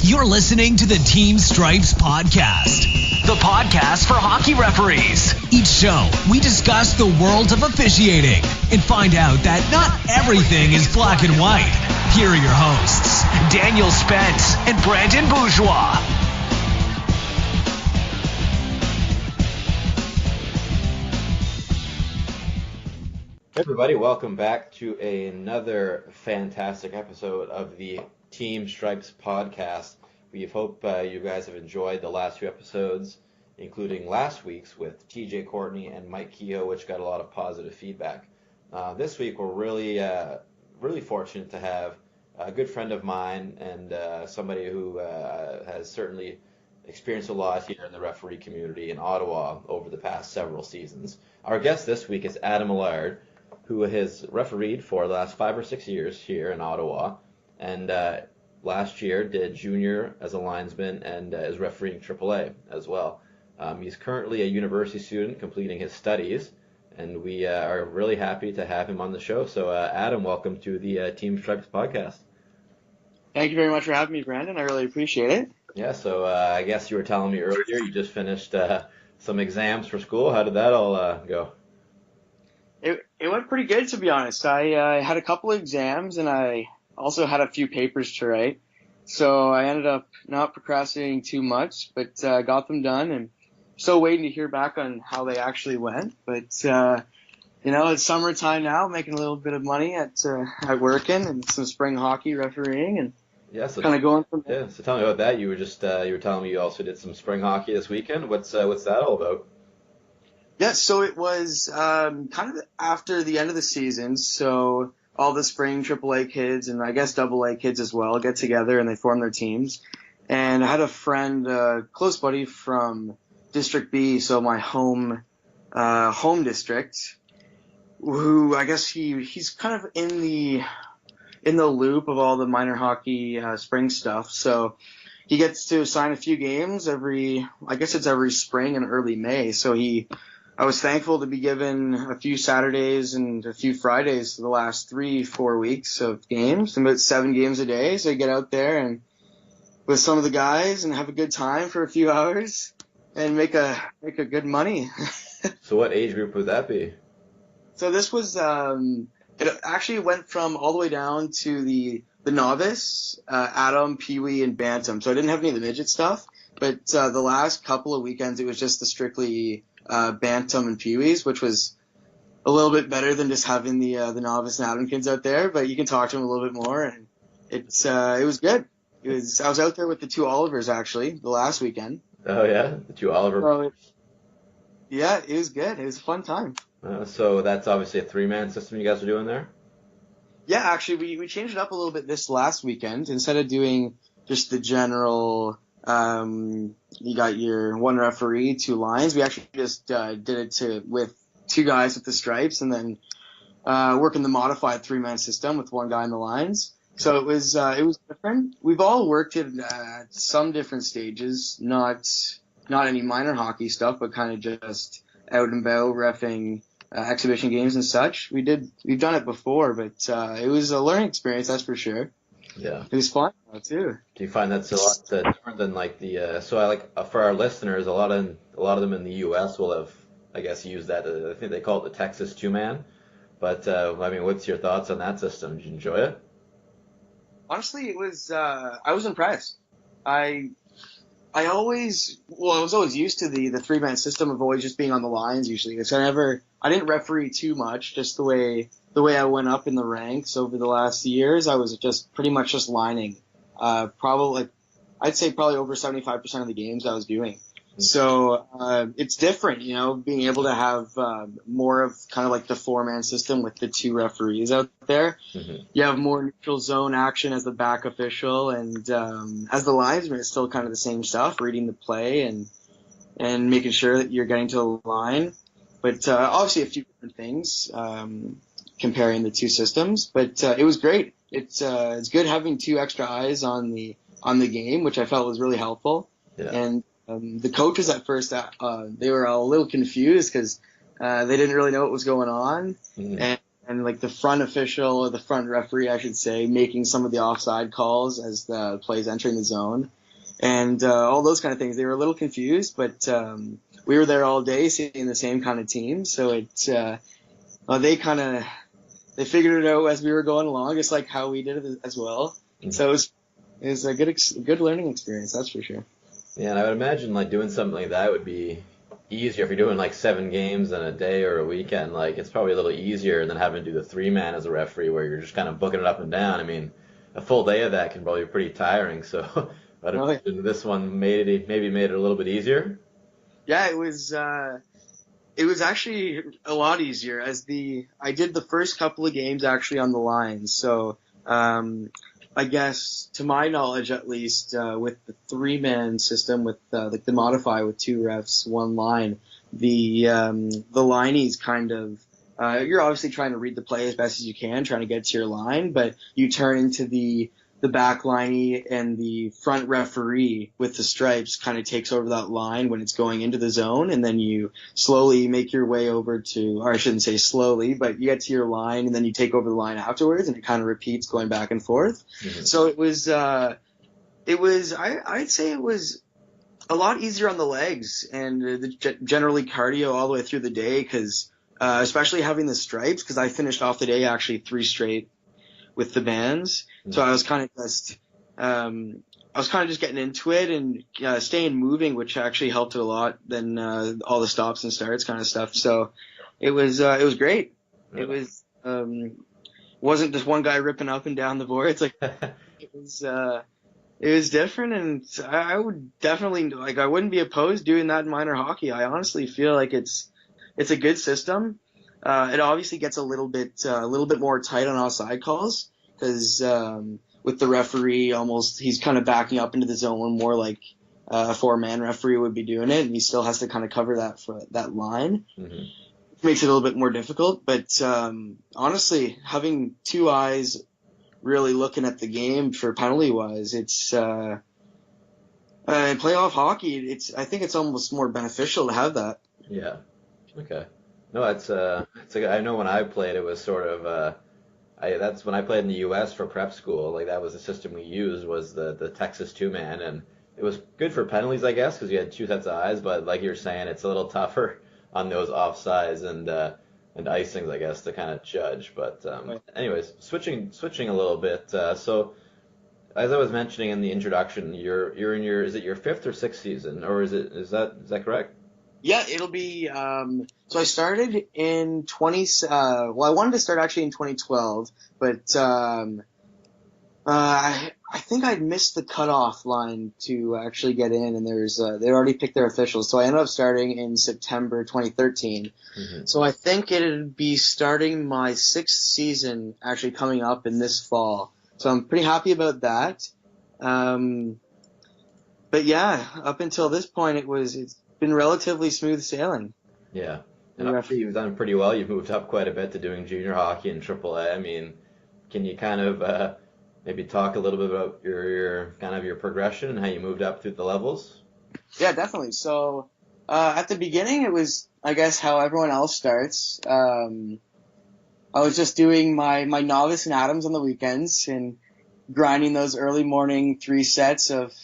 You're listening to the Team Stripes Podcast, the podcast for hockey referees. Each show, we discuss the world of officiating and find out that not everything is black and white. Here are your hosts, Daniel Spence and Brandon Bourgeois. Hey everybody, welcome back to another fantastic episode of the Team Stripes Podcast. We hope you guys have enjoyed the last few episodes, including last week's with TJ Courtney and Mike Kehoe, which got a lot of positive feedback. This week we're really fortunate to have a good friend of mine and somebody who has certainly experienced a lot here in the referee community in Ottawa over the past several seasons. Our guest this week is Adam Allard, who has refereed for the last 5 or 6 years here in Ottawa, and last year did junior as a linesman and is refereeing AAA as well. He's currently a university student completing his studies, and we are really happy to have him on the show. So Adam, welcome to the Team Stripes Podcast. Thank you very much for having me, Brandon. I really appreciate it. Yeah, so I guess you were telling me earlier you just finished some exams for school. How did that all go? It went pretty good, to be honest. I had a couple of exams, and I also had a few papers to write. So I ended up not procrastinating too much, but got them done, and still waiting to hear back on how they actually went. But, it's summertime now, making a little bit of money at working and some spring hockey refereeing, and kind of going from there. Yeah, so tell me about that. You were just you were telling me you also did some spring hockey this weekend. What's that all about? Yeah, so it was kind of after the end of the season, so all the spring AAA kids and I guess AA kids as well get together and they form their teams. And I had a friend, close buddy from District B, so my home district, who I guess he's kind of in the loop of all the minor hockey spring stuff. So he gets to sign a few games every spring and early May. So I was thankful to be given a few Saturdays and a few Fridays for the last 3-4 weeks of games, about 7 games a day. So I get out there and with some of the guys and have a good time for a few hours and make a good money. So what age group would that be? So this was it actually went from all the way down to the novice, Adam, Pee-wee, and Bantam. So I didn't have any of the midget stuff, but the last couple of weekends it was just the strictly Bantam and Pee-wees, which was a little bit better than just having the novice and Adam kids out there, but you can talk to them a little bit more, and it was good. I was out there with the 2 Olivers actually the last weekend. Oh yeah, the 2 Oliver. So yeah, it was good. It was a fun time. So that's obviously a 3-man system you guys are doing there? Yeah, actually we changed it up a little bit this last weekend. Instead of doing just the general you got your 1 referee, 2 lines. We actually just did it with 2 guys with the stripes, and then working the modified 3-man system with 1 guy in the lines. So it was different. We've all worked at some different stages, not any minor hockey stuff, but kind of just out and about reffing exhibition games and such. We've done it before, but it was a learning experience, that's for sure. Yeah, it was fun too. Do you find that's a lot different than like the? So I for our listeners, a lot of them in the U.S. will have, I guess, used that. I think they call it the Texas 2-man. But what's your thoughts on that system? Did you enjoy it? Honestly, it was. I was impressed. I was always used to the 3-man system of always just being on the lines usually. So I didn't referee too much, just the way I went up in the ranks over the last years. I was just pretty much just lining. I'd say probably over 75% of the games I was doing. So it's different, being able to have more of kind of like the 4-man system with the 2 referees out there. Mm-hmm. You have more neutral zone action as the back official, and as the linesman, it's still kind of the same stuff, reading the play and making sure that you're getting to the line. But obviously a few different things comparing the 2 systems. But it was great. It's good having 2 extra eyes on the game, which I felt was really helpful. Yeah. And the coaches at first, they were a little confused because they didn't really know what was going on. Mm-hmm. and like the front official or the front referee, I should say, making some of the offside calls as the play's entering the zone, and all those kind of things. They were a little confused, but we were there all day seeing the same kind of team, so they figured it out as we were going along, just like how we did it as well. Mm-hmm. So it was a good learning experience, that's for sure. Yeah, and I would imagine like doing something like that would be easier if you're doing like 7 games in a day or a weekend. Like it's probably a little easier than having to do the 3-man as a referee where you're just kind of booking it up and down. I mean, a full day of that can probably be pretty tiring. So I'd imagine this one maybe made it a little bit easier. Yeah, it was actually a lot easier I did the first couple of games actually on the line. So I guess, to my knowledge at least, with the 3-man system, with like the modify with 2 refs, 1 line, the lineys kind of, you're obviously trying to read the play as best as you can, trying to get to your line, but you turn into the back liney, and the front referee with the stripes kind of takes over that line when it's going into the zone, and then you slowly make your way over to, or I shouldn't say slowly, but you get to your line, and then you take over the line afterwards, and it kind of repeats going back and forth. Mm-hmm. So I'd say it was a lot easier on the legs, and generally cardio all the way through the day, because especially having the stripes, because I finished off the day actually 3 straight with the bands. So I was kind of just getting into it and staying moving, which actually helped it a lot than all the stops and starts kind of stuff. So it was great. It was wasn't just one guy ripping up and down the boards. Like it was different, and I would definitely I wouldn't be opposed doing that in minor hockey. I honestly feel like it's a good system. It obviously gets a little bit more tight on offside calls, because with the referee, he's kind of backing up into the zone more like a 4-man referee would be doing it, and he still has to kind of cover that line. Mm-hmm. Makes it a little bit more difficult, but honestly, having 2 eyes really looking at the game for penalty wise, it's in playoff hockey. I think it's almost more beneficial to have that. Yeah. Okay. No, it's I know when I played, it was sort of that's when I played in the U.S. for prep school. Like that was the system we used, was the Texas 2-man, and it was good for penalties, I guess, because you had 2 sets of eyes. But like you're saying, it's a little tougher on those offsides and icings, I guess, to kind of judge. But anyways, switching a little bit. So as I was mentioning in the introduction, you're in is it your 5th or 6th season, or is that correct? Yeah, it'll be, so I started in I wanted to start actually in 2012, but, I think I'd missed the cutoff line to actually get in, and they already picked their officials, so I ended up starting in September 2013. Mm-hmm. So I think it'd be starting my 6th season actually coming up in this fall. So I'm pretty happy about that. But yeah, up until this point, it's been relatively smooth sailing. Yeah. And after you've done pretty well, you've moved up quite a bit to doing junior hockey and AAA. I mean, can you kind of maybe talk a little bit about your kind of your progression and how you moved up through the levels? Yeah, definitely. So at the beginning, it was, I guess, how everyone else starts. I was just doing my novice and Adams on the weekends and grinding those early morning 3 sets of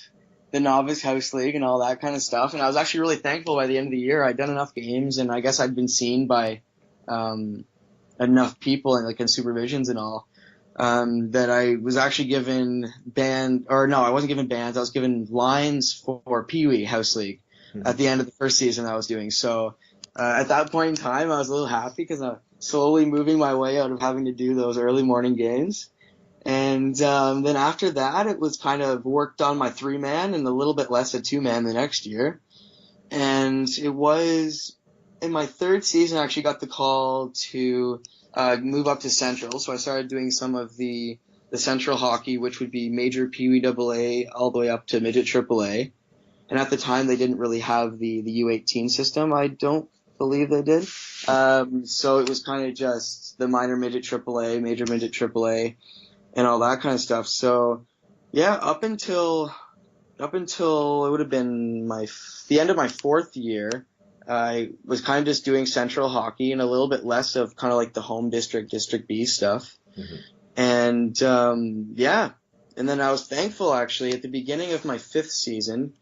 the novice house league and all that kind of stuff. And I was actually really thankful by the end of the year. I'd done enough games, and I guess I'd been seen by enough people and like in supervisions and all, that I was actually given I wasn't given bands. I was given lines for Pee Wee House League at the end of the first season I was doing. So at that point in time, I was a little happy because I was slowly moving my way out of having to do those early morning games. And then after that, it was kind of worked on my 3-man and a little bit less a 2-man the next year. And it was in my 3rd season, I actually got the call to move up to Central. So I started doing some of the Central hockey, which would be major Pee Wee AA all the way up to midget AAA. And at the time, they didn't really have the U18 system. I don't believe they did. So it was kind of just the minor midget AAA, major midget AAA, and all that kind of stuff. So yeah, up until it would have been the end of my 4th year, I was kind of just doing Central hockey and a little bit less of kind of like the home district, District B stuff. Mm-hmm. And yeah, and then I was thankful actually at the beginning of my 5th season,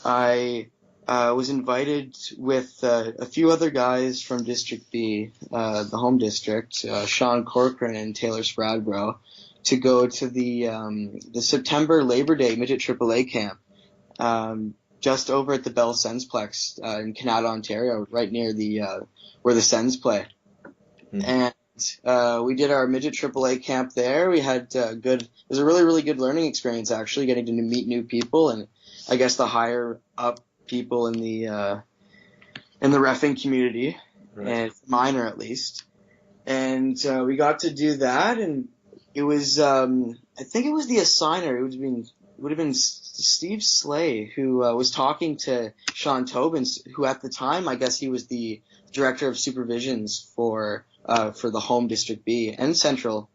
I was invited with a few other guys from District B, the home district, Sean Corcoran and Taylor Spradbro, to go to the September Labor Day Midget AAA camp, just over at the Bell Sensplex in Canada, Ontario, right near where the Sens play. Mm-hmm. And we did our Midget AAA camp there. We had it was a really, really good learning experience, actually, getting to meet new people, and I guess the higher up people in the reffing community, right, and minor at least. And we got to do that, and it was I think it was the assigner. It would have been Steve Slay who was talking to Sean Tobin, who at the time I guess he was the director of supervisions for the home District B and Central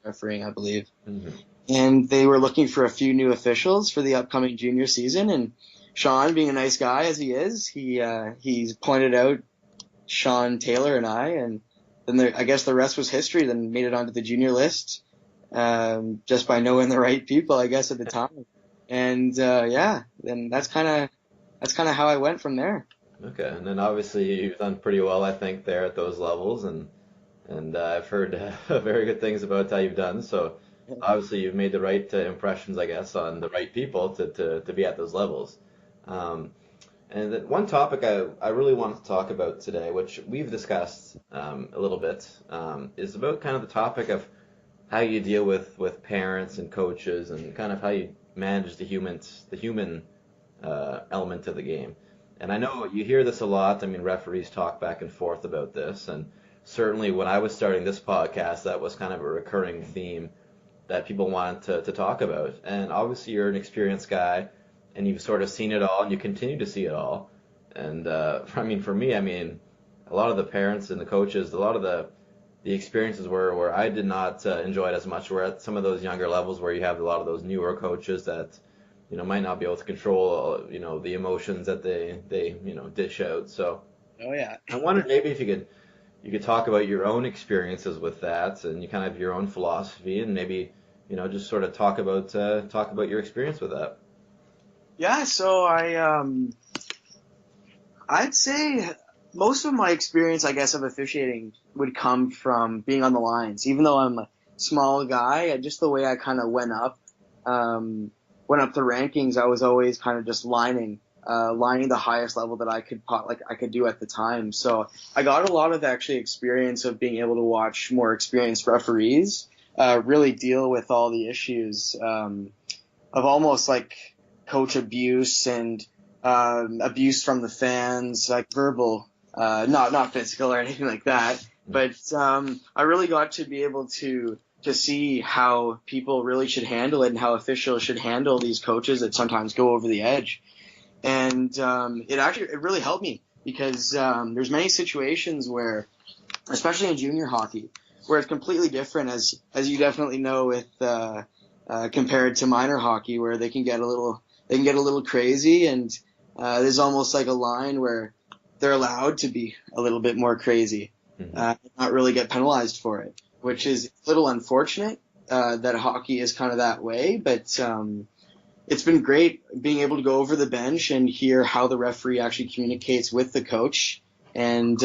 refereeing, I believe. Mm-hmm. And they were looking for a few new officials for the upcoming junior season, and Sean, being a nice guy as he is, he's pointed out Sean, Taylor, and I, and then I guess the rest was history. Then made it onto the junior list, just by knowing the right people, I guess, at the time. And yeah, then that's kind of how I went from there. Okay, and then obviously you've done pretty well, I think, there at those levels, and I've heard very good things about how you've done. So obviously you've made the right impressions, I guess, on the right people to be at those levels. And one topic I really wanted to talk about today, which we've discussed a little bit, is about kind of the topic of how you deal with parents and coaches, and kind of how you manage the human element of the game. And I know you hear this a lot. I mean, referees talk back and forth about this, and certainly when I was starting this podcast, that was kind of a recurring theme that people wanted to talk about. And obviously you're an experienced guy, and you've sort of seen it all, and you continue to see it all. And I mean, for me, I mean, a lot of the parents and the coaches, a lot of the experiences where I did not enjoy it as much. We're at some of those younger levels where you have a lot of those newer coaches that, you know, might not be able to control, you know, the emotions that they you know, dish out. So oh yeah, I wondered maybe if you could talk about your own experiences with that, and you kind of have your own philosophy, and maybe, you know, just sort of talk about your experience with that. Yeah, so I'd say most of my experience, I guess, of officiating would come from being on the lines. Even though I'm a small guy, just the way I kind of went up the rankings, I was always kind of just lining the highest level that I could do at the time. So I got a lot of actually experience of being able to watch more experienced referees really deal with all the issues of almost like coach abuse and abuse from the fans, like verbal, not physical or anything like that. But I really got to be able to see how people really should handle it, and how officials should handle these coaches that sometimes go over the edge. And it really helped me, because there's many situations where, especially in junior hockey, where it's completely different, as you definitely know, with compared to minor hockey, where they can get a little crazy, and there's almost like a line where they're allowed to be a little bit more crazy, not really get penalized for it, which is a little unfortunate that hockey is kind of that way. But it's been great being able to go over the bench and hear how the referee actually communicates with the coach. And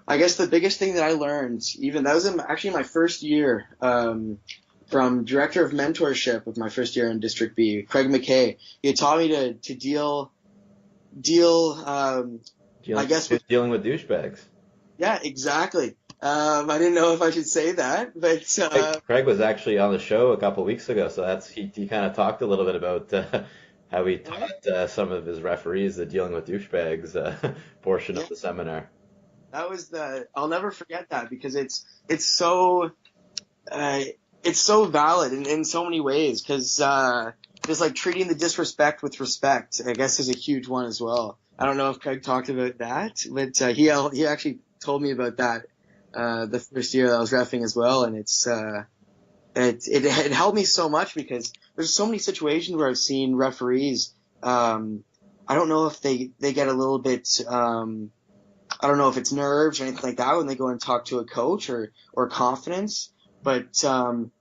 I guess the biggest thing that I learned, that was actually my first year, from director of mentorship of my first year in District B, Craig McKay. He had taught me to deal I guess with dealing with douchebags. Yeah, exactly. I didn't know if I should say that, but Craig was actually on the show a couple of weeks ago, so he kind of talked a little bit about how he taught some of his referees the dealing with douchebags portion of the seminar. That was I'll never forget that, because it's so valid in so many ways, because just like treating the disrespect with respect, I guess, is a huge one as well. I don't know if Craig talked about that, but he actually told me about that the first year that I was reffing as well, and it helped me so much, because there's so many situations where I've seen referees I don't know if they get a little bit, I don't know if it's nerves or anything like that when they go and talk to a coach or confidence, but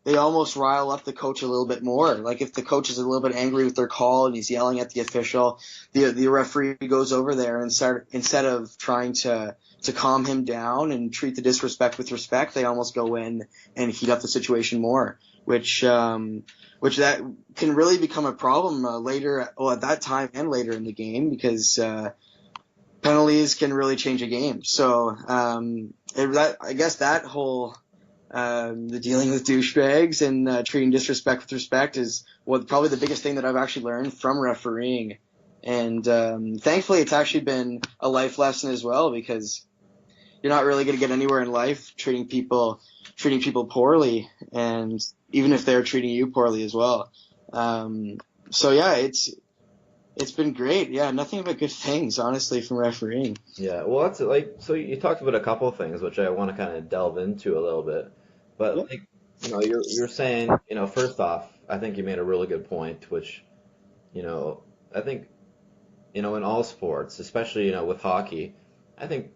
they almost rile up the coach a little bit more. Like if the coach is a little bit angry with their call and he's yelling at the official, the referee goes over there and instead of trying to calm him down and treat the disrespect with respect, they almost go in and heat up the situation more, which that can really become a problem later, at that time and later in the game, because penalties can really change a game. So I guess that whole the dealing with douchebags and treating disrespect with respect is probably the biggest thing that I've actually learned from refereeing. And thankfully, it's actually been a life lesson as well, because you're not really going to get anywhere in life treating people poorly, and even if they're treating you poorly as well. So yeah, it's been great. Yeah, nothing but good things, honestly, from refereeing. Yeah, well, that's so you talked about a couple of things which I want to kind of delve into a little bit, but you're saying, first off, I think you made a really good point, which, I think, in all sports, especially, with hockey, I think,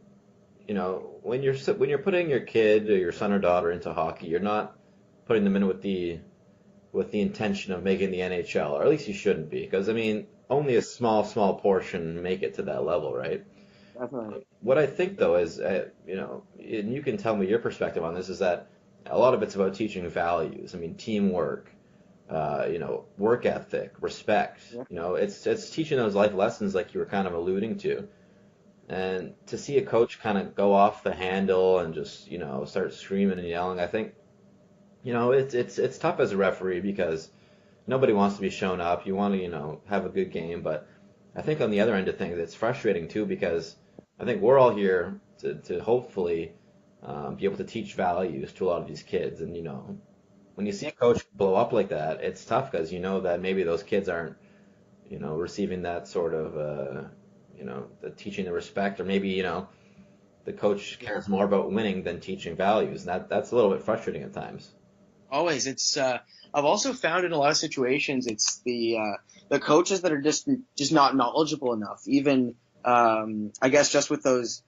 when you're putting your kid or your son or daughter into hockey, you're not putting them in with the intention of making the NHL, or at least you shouldn't be, because only a small portion make it to that level, right? Definitely. What I think though is, and you can tell me your perspective on this, is that a lot of it's about teaching values. Teamwork, work ethic, respect. Yeah. It's teaching those life lessons like you were kind of alluding to. And to see a coach kind of go off the handle and just, start screaming and yelling, I think, it's tough as a referee, because nobody wants to be shown up. You want to, have a good game. But I think on the other end of things, it's frustrating too, because I think we're all here to hopefully be able to teach values to a lot of these kids. And, when you see a coach blow up like that, it's tough, because you know that maybe those kids aren't, receiving that sort of, the teaching the respect, or maybe, the coach cares more about winning than teaching values. And that's a little bit frustrating at times. Always. It's I've also found in a lot of situations it's the coaches that are just not knowledgeable enough, even I guess just with those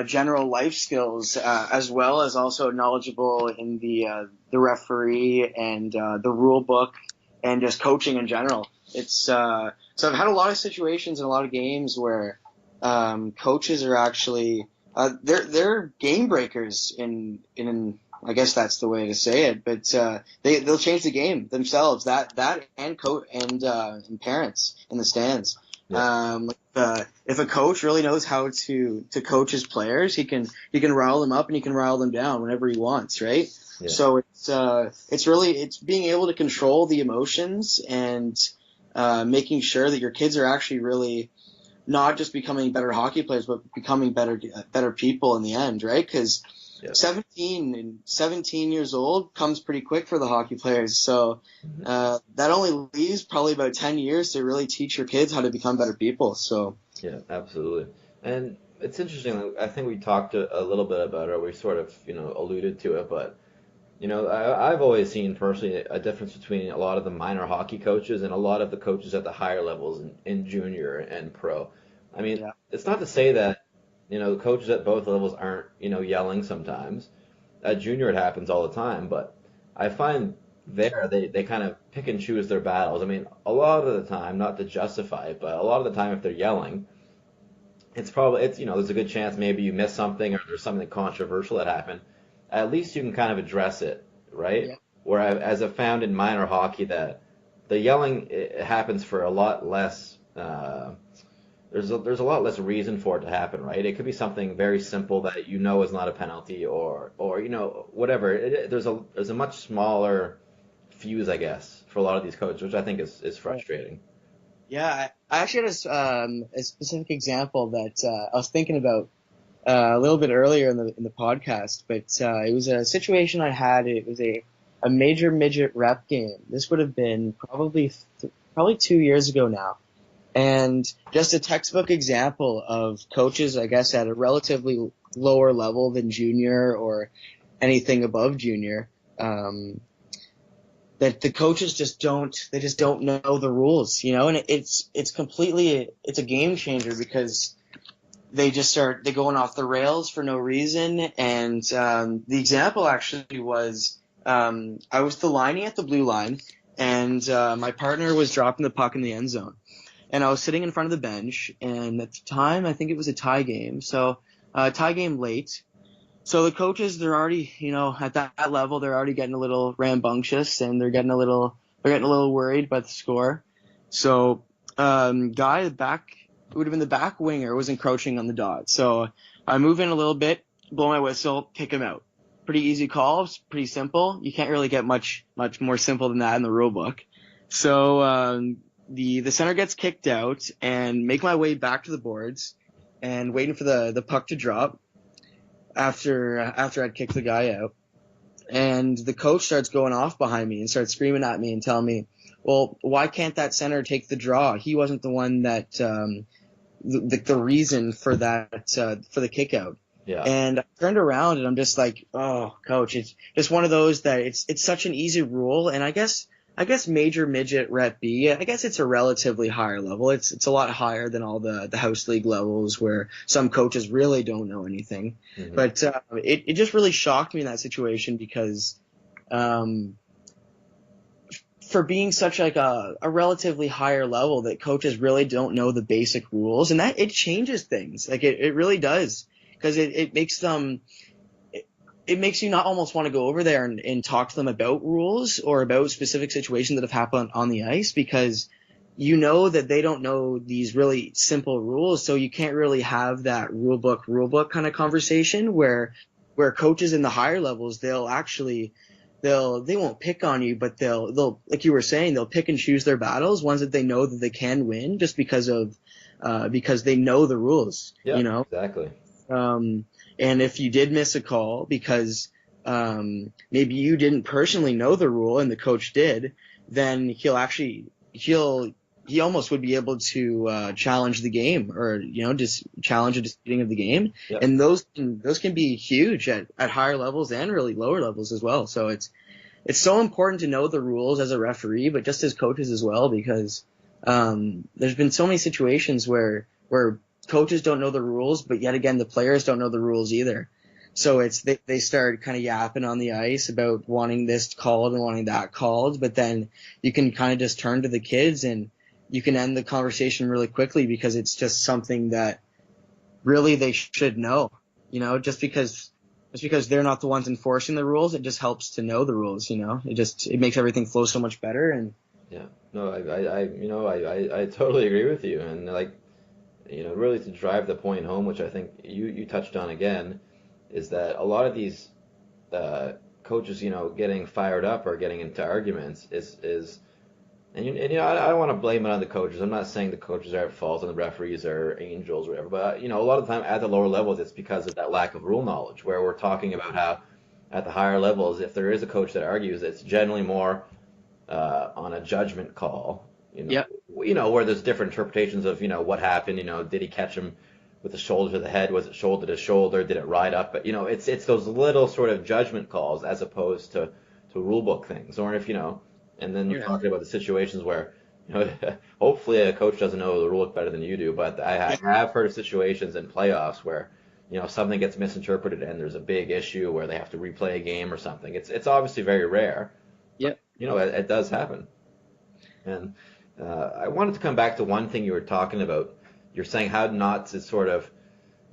general life skills, as well as also knowledgeable in the referee and the rule book and just coaching in general. It's so I've had a lot of situations in a lot of games where coaches are actually they're game breakers in I guess that's the way to say it, but they'll change the game themselves. That and and parents in the stands. Yeah. If a coach really knows how to coach his players, he can rile them up and he can rile them down whenever he wants, right? Yeah. So it's being able to control the emotions and making sure that your kids are actually really not just becoming better hockey players, but becoming better people in the end, right? Because 17 years old comes pretty quick for the hockey players. So that only leaves probably about 10 years to really teach your kids how to become better people. So yeah, absolutely. And it's interesting. I think we talked a little bit about it. We sort of, alluded to it, but I've always seen personally a difference between a lot of the minor hockey coaches and a lot of the coaches at the higher levels in junior and pro. It's not to say that the coaches at both levels aren't, yelling sometimes. At junior it happens all the time, but I find they kind of pick and choose their battles. A lot of the time, not to justify it, but a lot of the time if they're yelling, it's there's a good chance maybe you missed something or there's something controversial that happened. At least you can kind of address it, right? Yeah. Whereas I've found in minor hockey that the yelling, it happens for a lot less. There's a lot less reason for it to happen, right? It could be something very simple that is not a penalty, or whatever. There's a much smaller fuse, I guess, for a lot of these coaches, which I think is frustrating. Yeah, I actually had a specific example that I was thinking about a little bit earlier in the podcast, but it was a situation I had. It was a major midget rep game. This would have been probably 2 years ago now. And just a textbook example of coaches, I guess, at a relatively lower level than junior or anything above junior, that the coaches just don't know the rules, and it's a game changer because they going off the rails for no reason. And the example actually was I was the lining at the blue line, and my partner was dropping the puck in the end zone, and I was sitting in front of the bench, and at the time I think it was a tie game, so tie game late. So the coaches, they're already, at that level, they're already getting a little rambunctious, and they're getting a little worried by the score. So guy at the back, it would have been the back winger, was encroaching on the dot. So I move in a little bit, blow my whistle, kick him out. Pretty easy call, it's pretty simple. You can't really get much more simple than that in the rule book. So the center gets kicked out, and make my way back to the boards, and waiting for the puck to drop. After I'd kicked the guy out, and the coach starts going off behind me and starts screaming at me and telling me, well, why can't that center take the draw? He wasn't the one that the reason for that for the kick out. Yeah. And I turned around and I'm just like, oh, coach, it's just one of those that it's such an easy rule. And I guess major midget rep B, I guess it's a relatively higher level. It's a lot higher than all the house league levels where some coaches really don't know anything. Mm-hmm. But it just really shocked me in that situation because for being such like a relatively higher level that coaches really don't know the basic rules, and that it changes things. Like it really does, because it makes them. It makes you not almost want to go over there and talk to them about rules or about specific situations that have happened on the ice, because you know that they don't know these really simple rules. So you can't really have that rulebook kind of conversation where coaches in the higher levels, they won't pick on you, but they'll like you were saying, they'll pick and choose their battles, ones that they know that they can win just because they know the rules. Yeah, exactly. And if you did miss a call because maybe you didn't personally know the rule and the coach did, then he almost would be able to challenge the game, or just challenge a disputing of the game. Yep. And those can be huge at higher levels and really lower levels as well. So it's so important to know the rules as a referee, but just as coaches as well, because there's been so many situations where coaches don't know the rules, but yet again, the players don't know the rules either. So they start kind of yapping on the ice about wanting this called and wanting that called, but then you can kind of just turn to the kids and you can end the conversation really quickly, because it's just something that really they should know. Just because they're not the ones enforcing the rules, it just helps to know the rules. It makes everything flow so much better. And yeah, no, I totally agree with you, and like. Really to drive the point home, which I think you touched on again, is that a lot of these coaches, getting fired up or getting into arguments is I don't want to blame it on the coaches. I'm not saying the coaches are at fault and the referees are angels or whatever, but a lot of the time at the lower levels, it's because of that lack of rule knowledge, where we're talking about how at the higher levels, if there is a coach that argues, it's generally more on a judgment call. Where there's different interpretations of, what happened, did he catch him with the shoulder to the head? Was it shoulder to shoulder? Did it ride up? But, it's those little sort of judgment calls as opposed to rule book things. Or if, and then you're talking about the situations where, hopefully a coach doesn't know the rule book better than you do. But I have heard of situations in playoffs where, something gets misinterpreted and there's a big issue where they have to replay a game or something. It's obviously very rare. Yeah. It does happen. And I wanted to come back to one thing you were talking about. You're saying how not to sort of,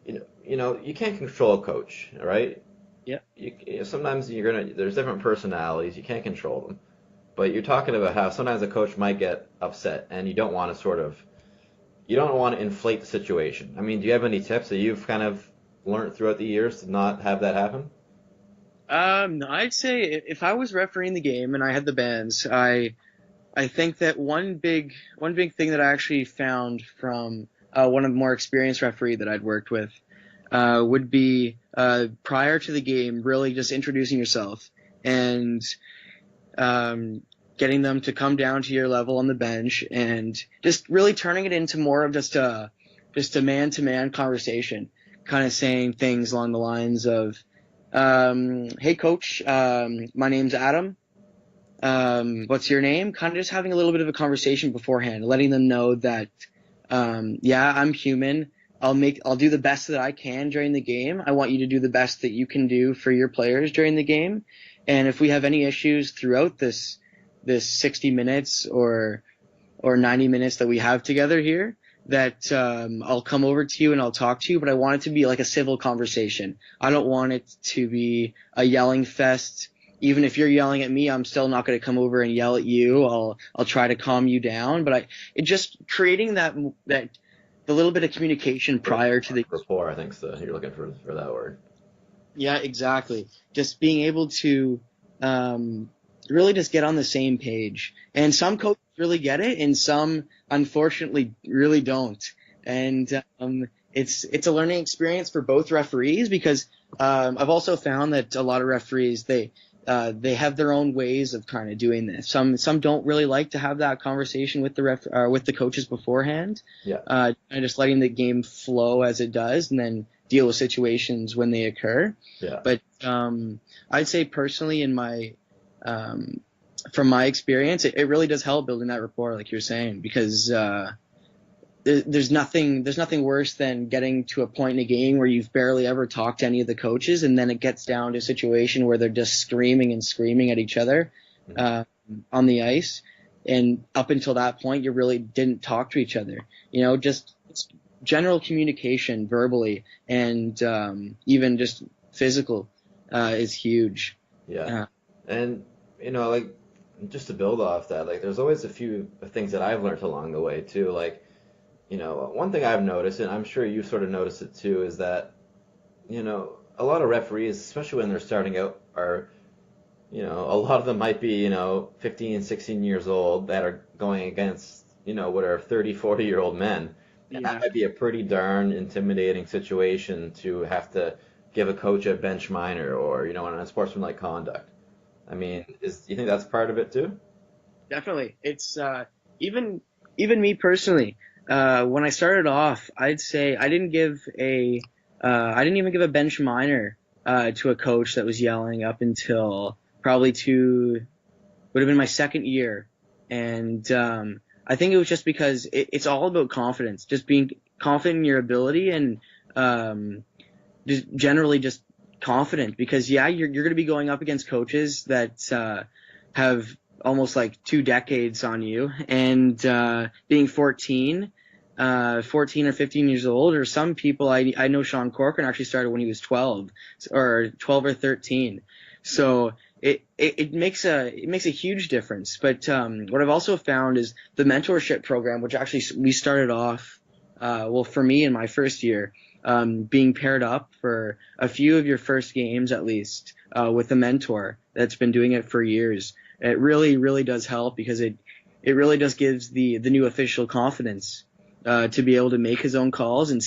you can't control a coach, right? Yeah. Sometimes there's different personalities. You can't control them. But you're talking about how sometimes a coach might get upset, and you don't want to inflate the situation. I mean, do you have any tips that you've kind of learned throughout the years to not have that happen? I'd say if I was refereeing the game and I had the bands, I think that one big thing that I actually found from one of the more experienced referee that I'd worked with would be prior to the game, really just introducing yourself and getting them to come down to your level on the bench, and just really turning it into more of just a man-to-man conversation, kind of saying things along the lines of, hey coach, my name's Adam. what's your name? Kind of just having a little bit of a conversation beforehand, letting them know that, yeah, I'm human. I'll do the best that I can during the game. I want you to do the best that you can do for your players during the game. And if we have any issues throughout this 60 minutes or 90 minutes that we have together here, that I'll come over to you and I'll talk to you, but I want it to be like a civil conversation. I don't want it to be a yelling fest. Even if you're yelling at me, I'm still not going to come over and yell at you. I'll try to calm you down, but it just creating that the little bit of communication prior to the rapport, I think you're looking for that word. Yeah, exactly. Just being able to really just get on the same page. And some coaches really get it, and some unfortunately really don't. And it's a learning experience for both referees, because I've also found that a lot of referees they have their own ways of kind of doing this. Some don't really like to have that conversation with the coaches beforehand. Yeah. And just letting the game flow as it does, and then deal with situations when they occur. Yeah. But I'd say personally, in my from my experience, it really does help building that rapport, like you're saying, because there's nothing worse than getting to a point in a game where you've barely ever talked to any of the coaches, and then it gets down to a situation where they're just screaming at each other on the ice. And up until that point, you really didn't talk to each other. Just general communication verbally and even just physical is huge. Yeah. And, like, just to build off that, like, there's always a few things that I've learned along the way, too. Like, one thing I've noticed, and I'm sure you've sort of noticed it, too, is that, a lot of referees, especially when they're starting out, are, a lot of them might be, 15, 16 years old that are going against, what are 30, 40-year-old men. And that might be a pretty darn intimidating situation to have to give a coach a bench minor or, on a sportsmanlike conduct. I mean, do you think that's part of it too? Definitely. It's even me personally. When I started off, I'd say I didn't even give a bench minor to a coach that was yelling up until probably would have been my second year. And I think it was just because it's all about confidence, just being confident in your ability, and just generally just confident, because you're going to be going up against coaches that have almost like 2 decades on you, and being 14 or 15 years old, or some people, I know Sean Corcoran actually started when he was 12 or 13. So it makes a huge difference. But what I've also found is the mentorship program, which actually we started off, for me in my first year, being paired up for a few of your first games at least with a mentor that's been doing it for years. It really, really does help, because it really does gives the new official confidence to be able to make his own calls and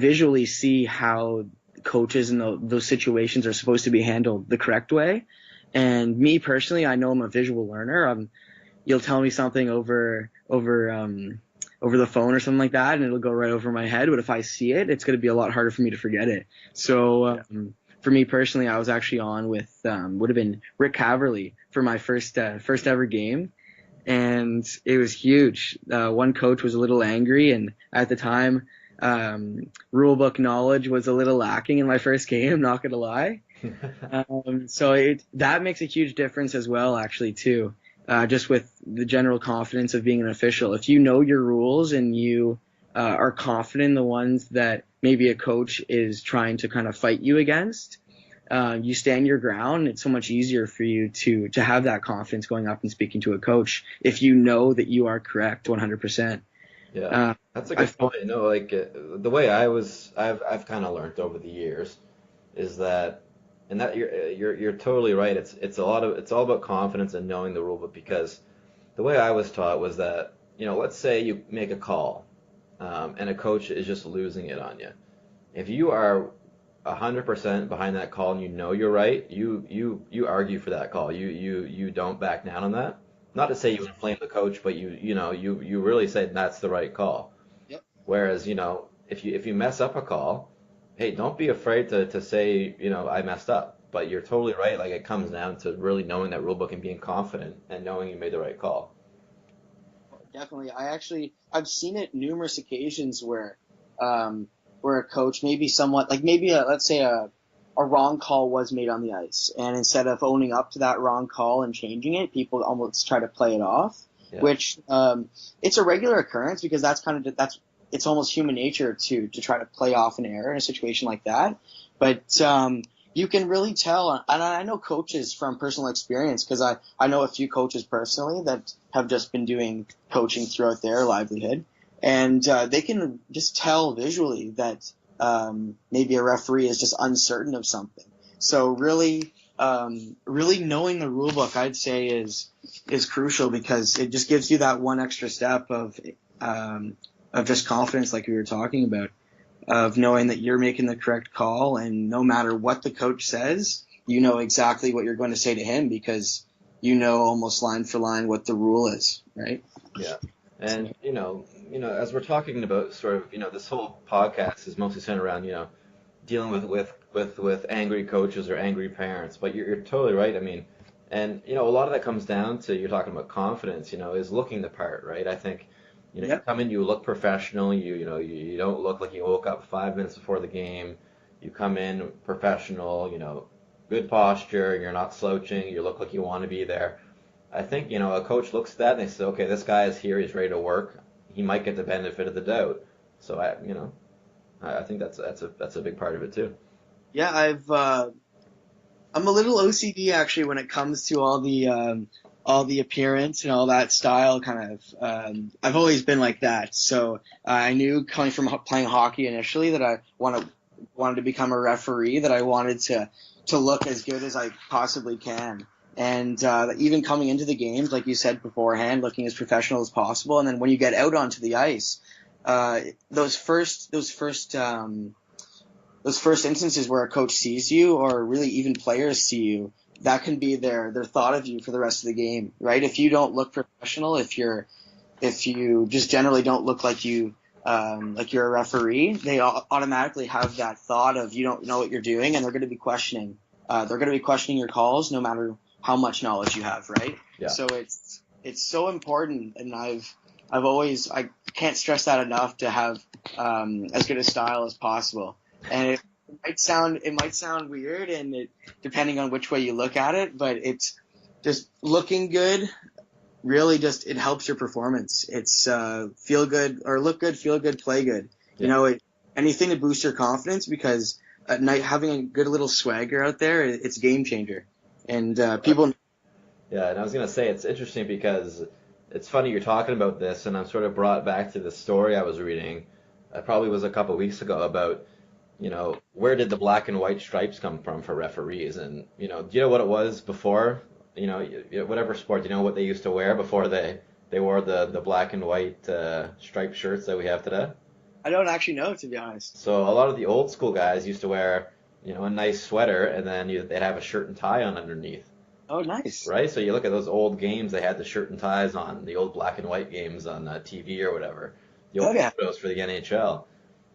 visually see how coaches in those situations are supposed to be handled the correct way. And me personally, I know I'm a visual learner. You'll tell me something over the phone or something like that, and it'll go right over my head. But if I see it, it's going to be a lot harder for me to forget it. So for me personally, I was actually on with would have been Rick Haverly for my first ever game, and it was huge. One coach was a little angry, and at the time, rulebook knowledge was a little lacking in my first game, not gonna lie. So that makes a huge difference as well, actually, too. Just with the general confidence of being an official. If you know your rules and you are confident in the ones that maybe a coach is trying to kind of fight you against, you stand your ground. It's so much easier for you to have that confidence going up and speaking to a coach if you know that you are correct 100%. Yeah, that's a good point. The way I've kind of learned over the years is that, and that you're totally right. It's all about confidence and knowing the rule book, because the way I was taught was that, let's say you make a call, and a coach is just losing it on you. If you are 100% behind that call and you're right, you argue for that call. You don't back down on that. Not to say you inflame the coach, but you really say that's the right call. Yep. Whereas, if you mess up a call, hey, don't be afraid to say, I messed up. But you're totally right. Like, it comes down to really knowing that rule book and being confident and knowing you made the right call. Definitely. I've seen it numerous occasions where a coach, maybe somewhat, like maybe let's say a wrong call was made on the ice, and instead of owning up to that wrong call and changing it, people almost try to play it off, Yeah. which it's a regular occurrence because it's almost human nature to try to play off an error in a situation like that. But you can really tell, and I know coaches from personal experience because I know a few coaches personally that have just been doing coaching throughout their livelihood, and they can just tell visually that maybe a referee is just uncertain of something. So really knowing the rule book, I'd say, is crucial because it just gives you that one extra step of just confidence, like we were talking about, of knowing that you're making the correct call, and no matter what the coach says, you know exactly what you're going to say to him because you know almost line for line what the rule is, right? Yeah. And, as we're talking about sort of, this whole podcast is mostly centered around, dealing with angry coaches or angry parents. But you're totally right. I mean, and, a lot of that comes down to, you're talking about confidence, is looking the part, right? I think, Yep. You come in, you look professional. You don't look like you woke up 5 minutes before the game. You come in professional, good posture. You're not slouching. You look like you want to be there. I think, a coach looks at that and they say, okay, this guy is here. He's ready to work. He might get the benefit of the doubt. So I think that's a big part of it too. Yeah, I'm a little OCD actually when it comes to all the appearance and all that style kind of. I've always been like that. So I knew coming from playing hockey initially that I wanted to become a referee, that I wanted to look as good as I possibly can. And even coming into the games, like you said beforehand, looking as professional as possible. And then when you get out onto the ice, those first instances where a coach sees you, or really even players see you, that can be their thought of you for the rest of the game, right? If you don't look professional, if you just generally don't look like you're a referee, they automatically have that thought of you don't know what you're doing, and they're going to be questioning. They're going to be questioning your calls, no matter how much knowledge you have, right? Yeah. So it's so important, and I can't stress that enough, to have as good a style as possible. And it might sound weird, and depending on which way you look at it, but it's just looking good. Really, it helps your performance. It's feel good or look good, feel good, play good. Yeah. Anything to boost your confidence, because at night having a good little swagger out there, it's a game changer. And people. Yeah, and I was gonna say it's interesting because it's funny you're talking about this, and I'm sort of brought back to the story I was reading. It probably was a couple of weeks ago about, where did the black and white stripes come from for referees? And, do you know what it was before? Whatever sport, do you know what they used to wear before they wore the black and white striped shirts that we have today? I don't actually know, to be honest. So a lot of the old school guys used to wear, a nice sweater, and then they'd have a shirt and tie on underneath. Oh, nice. Right? So you look at those old games, they had the shirt and ties on, the old black and white games on TV or whatever. The old photos for the NHL.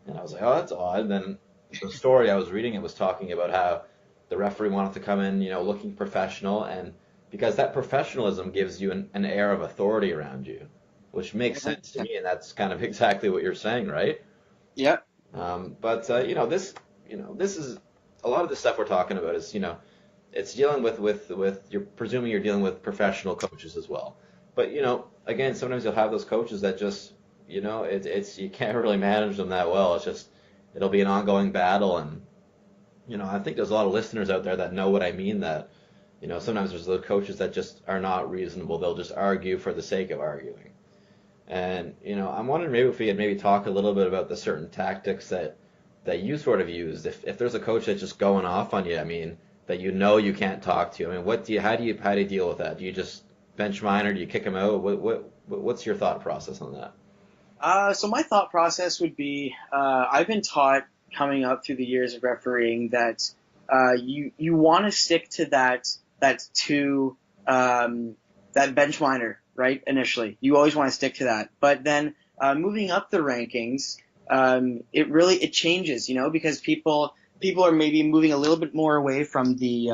And I was like, oh, that's odd. And then the story I was reading, it was talking about how the referee wanted to come in, looking professional, and because that professionalism gives you an air of authority around you, which makes sense to me, and that's kind of exactly what you're saying, right? Yeah. But this is a lot of the stuff we're talking about is, it's dealing with you're presuming you're dealing with professional coaches as well. But, again, sometimes you'll have those coaches that just, it's you can't really manage them that well. It's just, it'll be an ongoing battle. And, I think there's a lot of listeners out there that know what I mean, that, sometimes there's those coaches that just are not reasonable. They'll just argue for the sake of arguing. And, I'm wondering maybe if we could maybe talk a little bit about the certain tactics that you sort of used. If there's a coach that's just going off on you, I mean, that you can't talk to. I mean, how do you deal with that? Do you just bench mine, or do you kick him out? What's your thought process on that? So my thought process would be, I've been taught coming up through the years of refereeing that you want to stick to that bench miner, right? Initially, you always want to stick to that. But then moving up the rankings, it changes, because people people are maybe moving a little bit more away from the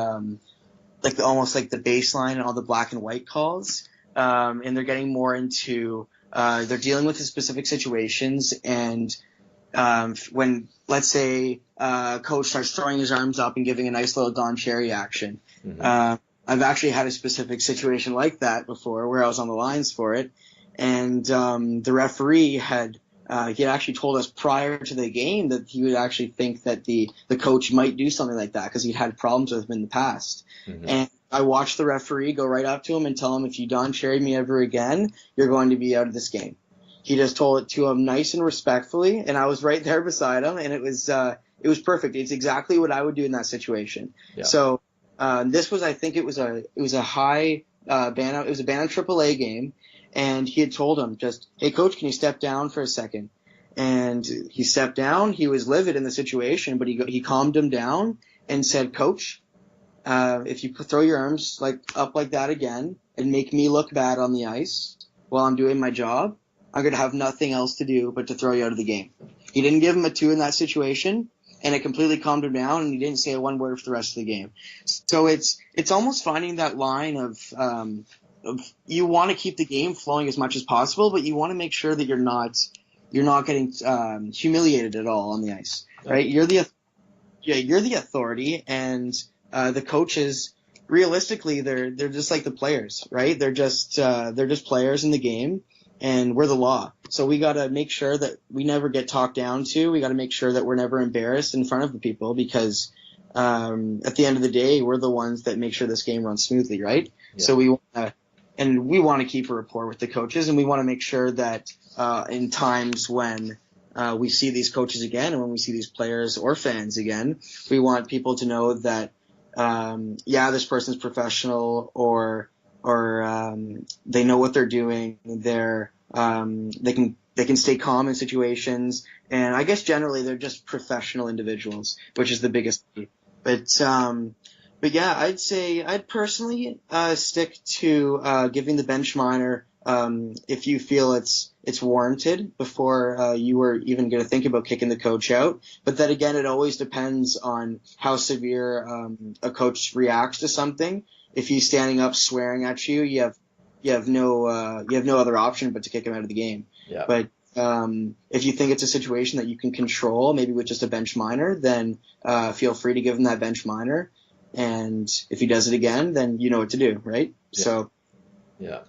almost like the baseline and all the black and white calls, and they're getting more into they're dealing with the specific situations. And when, let's say, coach starts throwing his arms up and giving a nice little Don Cherry action, I've actually had a specific situation like that before where I was on the lines for it, and the referee he had actually told us prior to the game that he would actually think that the coach might do something like that because he'd had problems with him in the past. And I watched the referee go right up to him and tell him, if you Don Cherry me ever again, you're going to be out of this game. He just told it to him nice and respectfully, and I was right there beside him, and it was perfect. It's exactly what I would do in that situation. Yeah. So this was, I think it was a high ban out. It was a ban on AAA game. And he had told him just, hey, coach, can you step down for a second? And he stepped down. He was livid in the situation, but he calmed him down and said, coach, if you throw your arms up like that again and make me look bad on the ice while I'm doing my job, I'm going to have nothing else to do but to throw you out of the game. He didn't give him a 2 in that situation, and it completely calmed him down, and he didn't say one word for the rest of the game. So it's almost finding that line of you want to keep the game flowing as much as possible, but you want to make sure that you're not getting humiliated at all on the ice, right? You're the authority, and the coaches, realistically, they're just like the players, right? They're just players in the game, and we're the law. So we got to make sure that we never get talked down to. We got to make sure that we're never embarrassed in front of the people, because at the end of the day, we're the ones that make sure this game runs smoothly, right? Yeah. So we want to keep a rapport with the coaches, and we want to make sure that in times when we see these coaches again, and when we see these players or fans again, we want people to know that this person's professional, or they know what they're doing. They can stay calm in situations, and I guess generally they're just professional individuals, which is the biggest key. But yeah, I'd say I'd personally stick to giving the bench minor if you feel it's warranted before you were even going to think about kicking the coach out. But then again, it always depends on how severe a coach reacts to something. If he's standing up swearing at you, you have no other option but to kick him out of the game. Yeah. But if you think it's a situation that you can control, maybe with just a bench minor, then feel free to give him that bench minor. And if he does it again, then you know what to do, right? Yeah. So, yeah.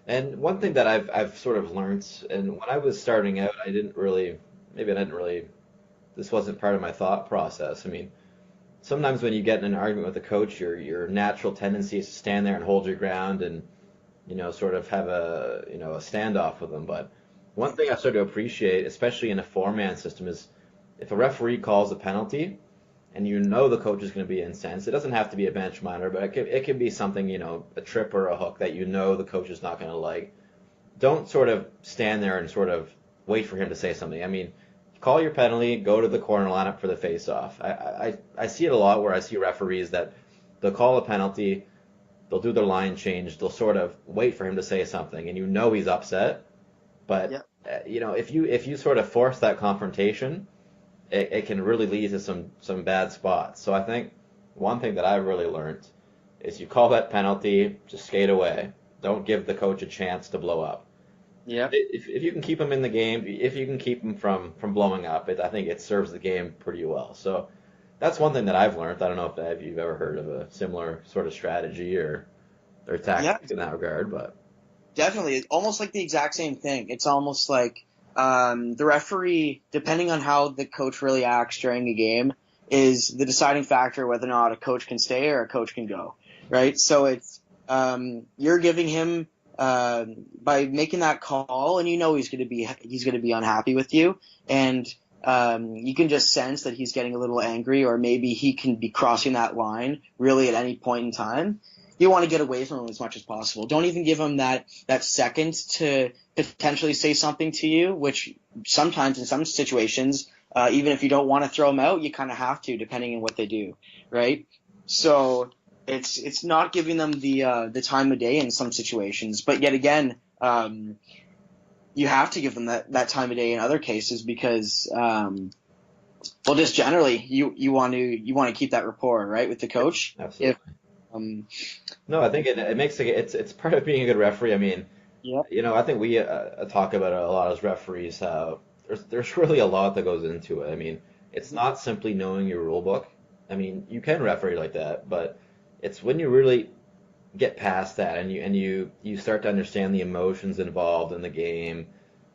And one thing that I've sort of learned, and when I was starting out, this wasn't part of my thought process. I mean, sometimes when you get in an argument with a coach, your natural tendency is to stand there and hold your ground and, sort of have a standoff with them. But one thing I started to appreciate, especially in a 4-man system, is if a referee calls a penalty, and the coach is going to be incensed. It doesn't have to be a bench minor, but it could be something, a trip or a hook that the coach is not going to like. Don't sort of stand there and sort of wait for him to say something. I mean, call your penalty, go to the corner lineup for the face-off. I see it a lot where I see referees that they'll call a penalty, they'll do their line change, they'll sort of wait for him to say something, and he's upset. But, if you sort of force that confrontation, it can really lead to some bad spots. So I think one thing that I've really learned is you call that penalty, just skate away. Don't give the coach a chance to blow up. Yeah. If you can keep him in the game, if you can keep him from blowing up, I think it serves the game pretty well. So that's one thing that I've learned. I don't know if you've ever heard of a similar sort of strategy or tactics in that regard, but definitely, it's almost like the exact same thing. It's almost like the referee, depending on how the coach really acts during a game, is the deciding factor whether or not a coach can stay or a coach can go, right? So it's you're giving him by making that call, and he's going to be unhappy with you, and you can just sense that he's getting a little angry, or maybe he can be crossing that line really at any point in time. You want to get away from him as much as possible. Don't even give him that second to potentially say something to you, which sometimes in some situations, even if you don't want to throw them out, you kind of have to, depending on what they do, right? So it's not giving them the time of day in some situations, but yet again, you have to give them that time of day in other cases, because Well, just generally, you want to keep that rapport, right, with the coach. Absolutely. No, I think it makes it's part of being a good referee. I mean, Yeah. I think we talk about it a lot as referees. How there's really a lot that goes into it. I mean, it's not simply knowing your rule book. I mean, you can referee like that, but it's when you really get past that and you start to understand the emotions involved in the game,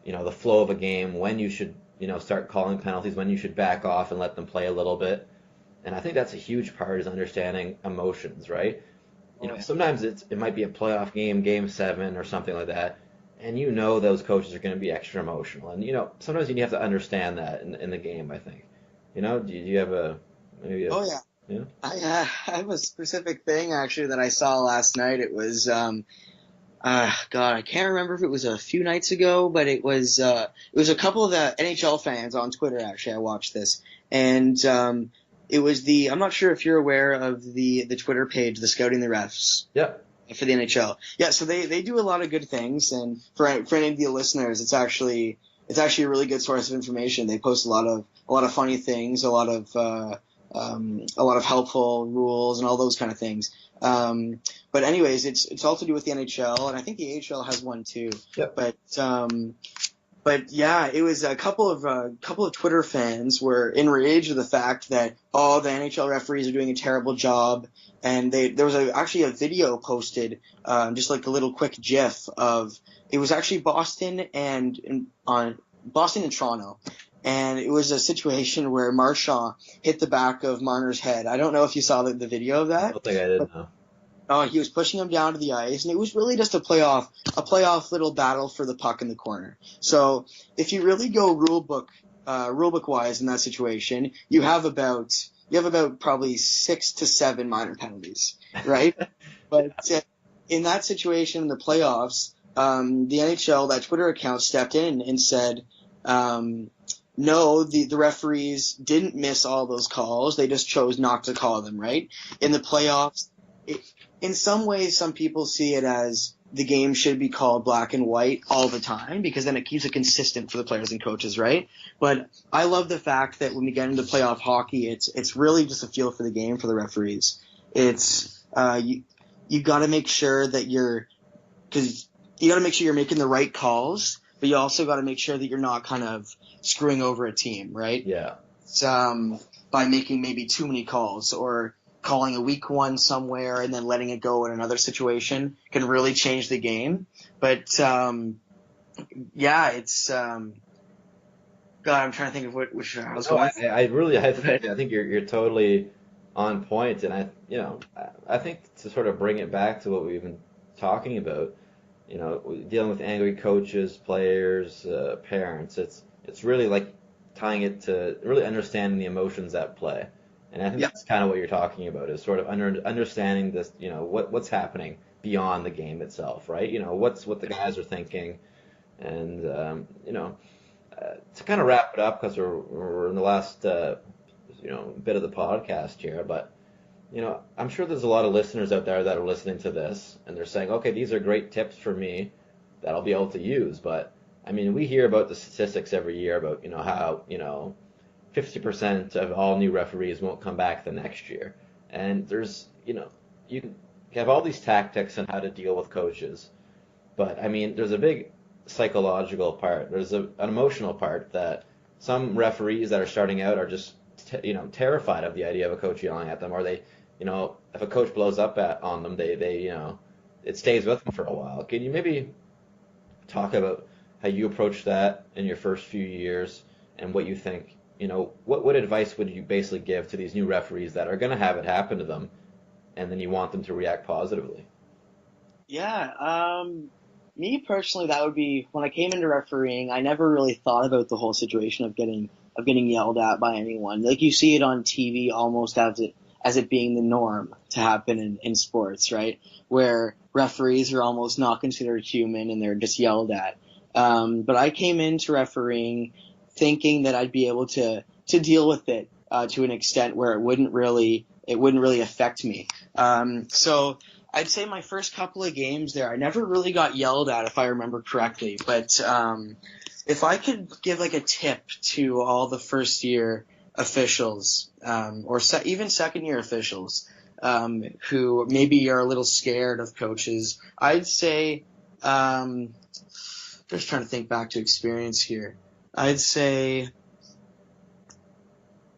the flow of a game, when you should, start calling penalties, when you should back off and let them play a little bit. And I think that's a huge part is understanding emotions, right? Sometimes it might be a playoff game, game 7 or something like that, and those coaches are going to be extra emotional. And sometimes you have to understand that in the game, I think. Do you have maybe a Oh yeah. yeah? I have a specific thing actually that I saw last night. It was God, I can't remember if it was a few nights ago, but it was a couple of the NHL fans on Twitter. Actually, I watched this, and it was I'm not sure if you're aware of the Twitter page, the Scouting the Refs. Yeah. For the NHL. Yeah, so they do a lot of good things, and for any of the listeners, it's actually a really good source of information. They post a lot of funny things, a lot of helpful rules and all those kind of things. But anyways, it's all to do with the NHL, and I think the AHL has one too. Yep. But yeah, it was a couple of Twitter fans were enraged with the fact that the NHL referees are doing a terrible job, and there was actually a video posted, just like a little quick GIF of it was actually Boston and Toronto. And it was a situation where Marchand hit the back of Marner's head. I don't know if you saw the video of that. I don't think I did, no. He was pushing him down to the ice, and it was really just a playoff little battle for the puck in the corner. So if you really go rulebook wise in that situation, you have about probably 6 to 7 minor penalties, right? But in that situation in the playoffs, the NHL, that Twitter account stepped in and said, no, the referees didn't miss all those calls. They just chose not to call them, right? In the playoffs, in some ways, some people see it as the game should be called black and white all the time because then it keeps it consistent for the players and coaches, right? But I love the fact that when we get into playoff hockey, it's really just a feel for the game for the referees. It's you got to make sure that you're making the right calls, but you also got to make sure that you're not kind of screwing over a team, right? Yeah. It's, by making maybe too many calls or calling a weak one somewhere and then letting it go in another situation can really change the game. But yeah, it's God, I'm trying to think of which I was going. I think you're totally on point, and I think to sort of bring it back to what we've been talking about, dealing with angry coaches, players, parents, it's really like tying it to really understanding the emotions at play. And I think that's kind of what you're talking about, is sort of understanding this, what's happening beyond the game itself, right? What the guys are thinking. And, to kind of wrap it up, because we're in the last, bit of the podcast here, but, I'm sure there's a lot of listeners out there that are listening to this, and they're saying, okay, these are great tips for me that I'll be able to use. But, I mean, we hear about the statistics every year about, how, 50% of all new referees won't come back the next year. And there's, you can have all these tactics on how to deal with coaches. But, I mean, there's a big psychological part. There's an emotional part that some referees that are starting out are just, terrified of the idea of a coach yelling at them. Or they, if a coach blows up on them, they it stays with them for a while. Can you maybe talk about how you approach that in your first few years and what you think? What advice would you basically give to these new referees that are going to have it happen to them, and then you want them to react positively? Yeah, me personally, that would be when I came into refereeing. I never really thought about the whole situation of getting yelled at by anyone. Like you see it on TV almost as it being the norm to happen in sports, right? Where referees are almost not considered human and they're just yelled at. But I came into refereeing thinking that I'd be able to deal with it to an extent where it wouldn't really affect me. So I'd say my first couple of games there, I never really got yelled at if I remember correctly. But if I could give like a tip to all the first year officials or even second-year officials who maybe are a little scared of coaches, I'd say, just trying to think back to experience here, I'd say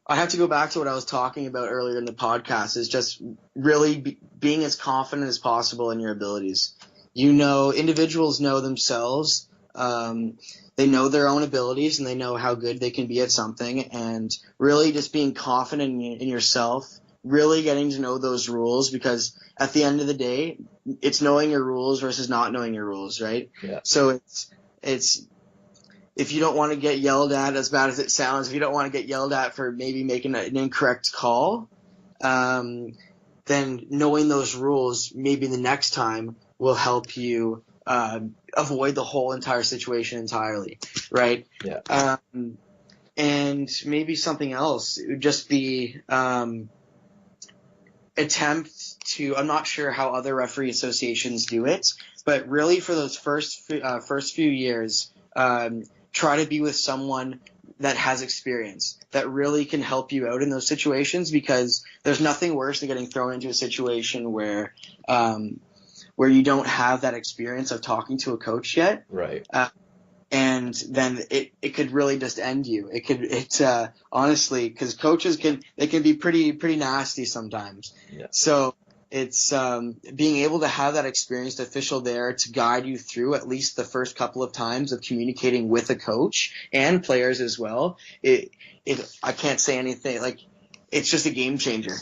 I have to go back to what I was talking about earlier in the podcast, is just really being as confident as possible in your abilities. Individuals know themselves. They know their own abilities and they know how good they can be at something, and really just being confident in yourself, really getting to know those rules, because at the end of the day, it's knowing your rules versus not knowing your rules, right? Yeah. So it's if you don't want to get yelled at, as bad as it sounds, if you don't want to get yelled at for maybe making an incorrect call, then knowing those rules maybe the next time will help you avoid the whole entire situation entirely, right? Yeah. And maybe something else, it would just be attempt to, I'm not sure how other referee associations do it, but really for those first few years, try to be with someone that has experience, that really can help you out in those situations, because there's nothing worse than getting thrown into a situation where you don't have that experience of talking to a coach yet. Right. And then it could really just end you. Honestly, because coaches can be pretty nasty sometimes. Yeah. So it's being able to have that experienced official there to guide you through at least the first couple of times of communicating with a coach and players as well. I can't say anything, like, it's just a game changer.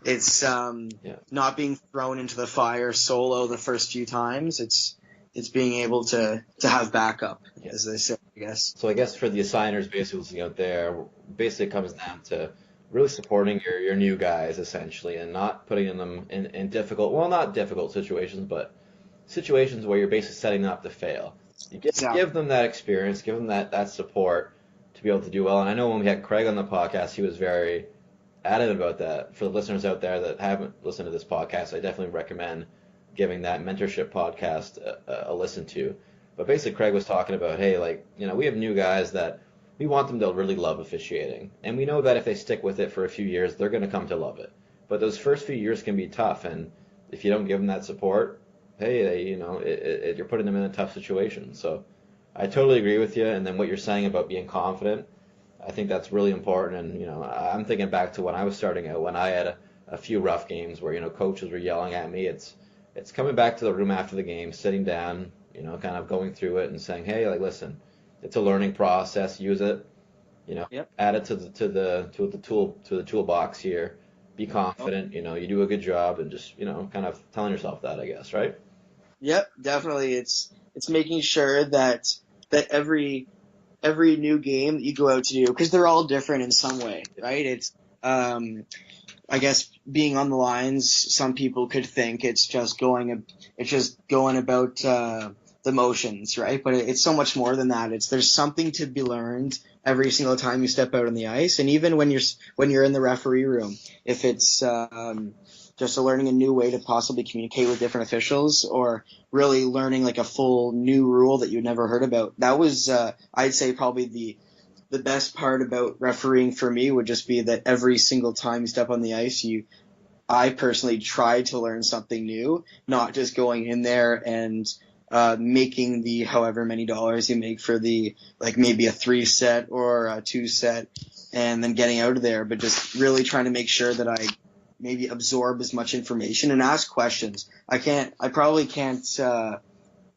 It's not being thrown into the fire solo the first few times. It's being able to have backup, as they say, I guess. So I guess for the assigners basically out there, basically it comes down to really supporting your new guys, essentially, and not putting them in difficult, well, not difficult situations, but situations where you're basically setting them up to fail. You give them that experience, give them that support to be able to do well. And I know when we had Craig on the podcast, he was very adamant about that. For the listeners out there that haven't listened to this podcast, I definitely recommend giving that mentorship podcast a listen to. But basically Craig was talking about, hey, like, we have new guys that we want them to really love officiating. And we know that if they stick with it for a few years, they're going to come to love it. But those first few years can be tough. And if you don't give them that support, hey, you're putting them in a tough situation. So I totally agree with you. And then what you're saying about being confident, I think that's really important. And, I'm thinking back to when I was starting out, when I had a few rough games where, coaches were yelling at me. It's coming back to the room after the game, sitting down, kind of going through it and saying, hey, like, listen, it's a learning process. Use it, Yep. Add it to the toolbox here. Be confident, you do a good job, and just, kind of telling yourself that, I guess, right? Yep, definitely. It's making sure that every new game that you go out to do, because they're all different in some way, right? It's I guess being on the lines, some people could think it's just going about the motions, right? But it's so much more than that. There's something to be learned every single time you step out on the ice, and even when you're in the referee room, if it's just learning a new way to possibly communicate with different officials, or really learning like a full new rule that you'd never heard about. That was I'd say probably the best part about refereeing for me would just be that every single time you step on the ice, I personally try to learn something new, not just going in there and making the however many dollars you make for the, like, maybe a 3 set or a 2 set and then getting out of there, but just really trying to make sure that I maybe absorb as much information and ask questions. I probably can't say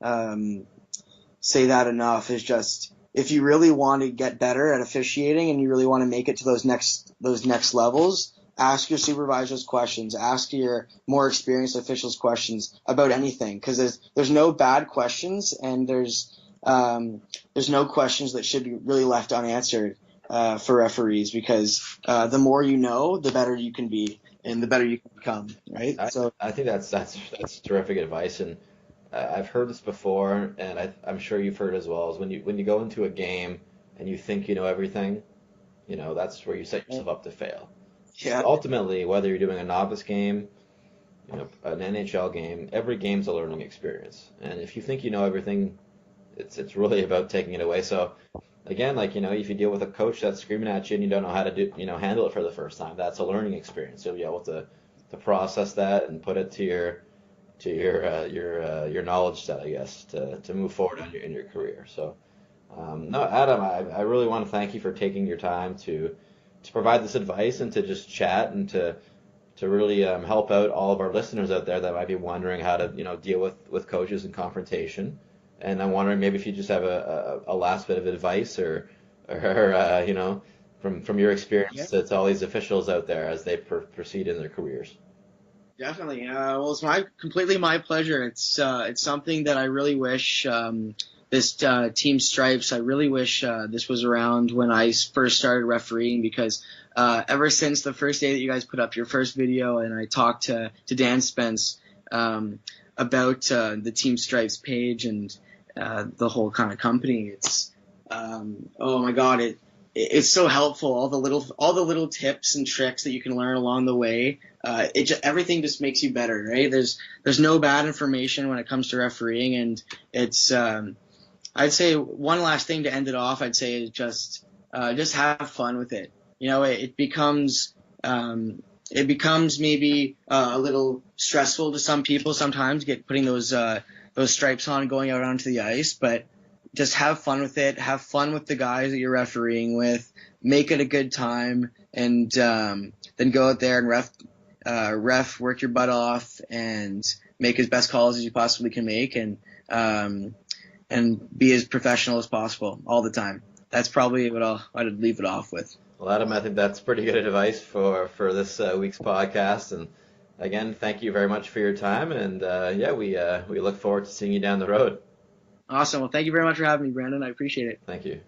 that enough. Is just, if you really want to get better at officiating and you really want to make it to those next levels, ask your supervisors questions, ask your more experienced officials questions about anything, because there's no bad questions, and there's no questions that should be really left unanswered for referees, because the more you know, the better you can be and the better you can become, right? I think that's terrific advice, and I've heard this before, and I'm sure you've heard as well, is when you go into a game and you think you know everything, that's where you set yourself up to fail. Yeah. Ultimately, whether you're doing a novice game, an NHL game, every game's a learning experience. And if you think you know everything, it's really about taking it away. So again, like, if you deal with a coach that's screaming at you and you don't know how to handle it for the first time, that's a learning experience. You'll be able to process that and put it to your knowledge set, I guess, to move forward in your career. So, no, Adam, I really want to thank you for taking your time to provide this advice and to just chat and to really help out all of our listeners out there that might be wondering how to deal with coaches and confrontation. And I'm wondering maybe if you just have a last bit of advice or from your experience to all these officials out there as they proceed in their careers. Definitely. Well, it's completely my pleasure. It's something that I really wish this Team Stripes. I really wish this was around when I first started refereeing, because ever since the first day that you guys put up your first video and I talked to Dan Spence about the Team Stripes page and the whole kind of company, it's oh my God, it's so helpful. All the little tips and tricks that you can learn along the way. Everything just makes you better, right? There's no bad information when it comes to refereeing, and it's I'd say one last thing to end it off. I'd say is just have fun with it. It becomes maybe a little stressful to some people sometimes, putting those stripes on and going out onto the ice, but just have fun with it. Have fun with the guys that you're refereeing with. Make it a good time, and then go out there and work your butt off and make as best calls as you possibly can make, and be as professional as possible all the time. That's probably what I'd leave it off with. Well, Adam, I think that's pretty good advice for this week's podcast. And again, thank you very much for your time. And we look forward to seeing you down the road. Awesome. Well, thank you very much for having me, Brandon. I appreciate it. Thank you.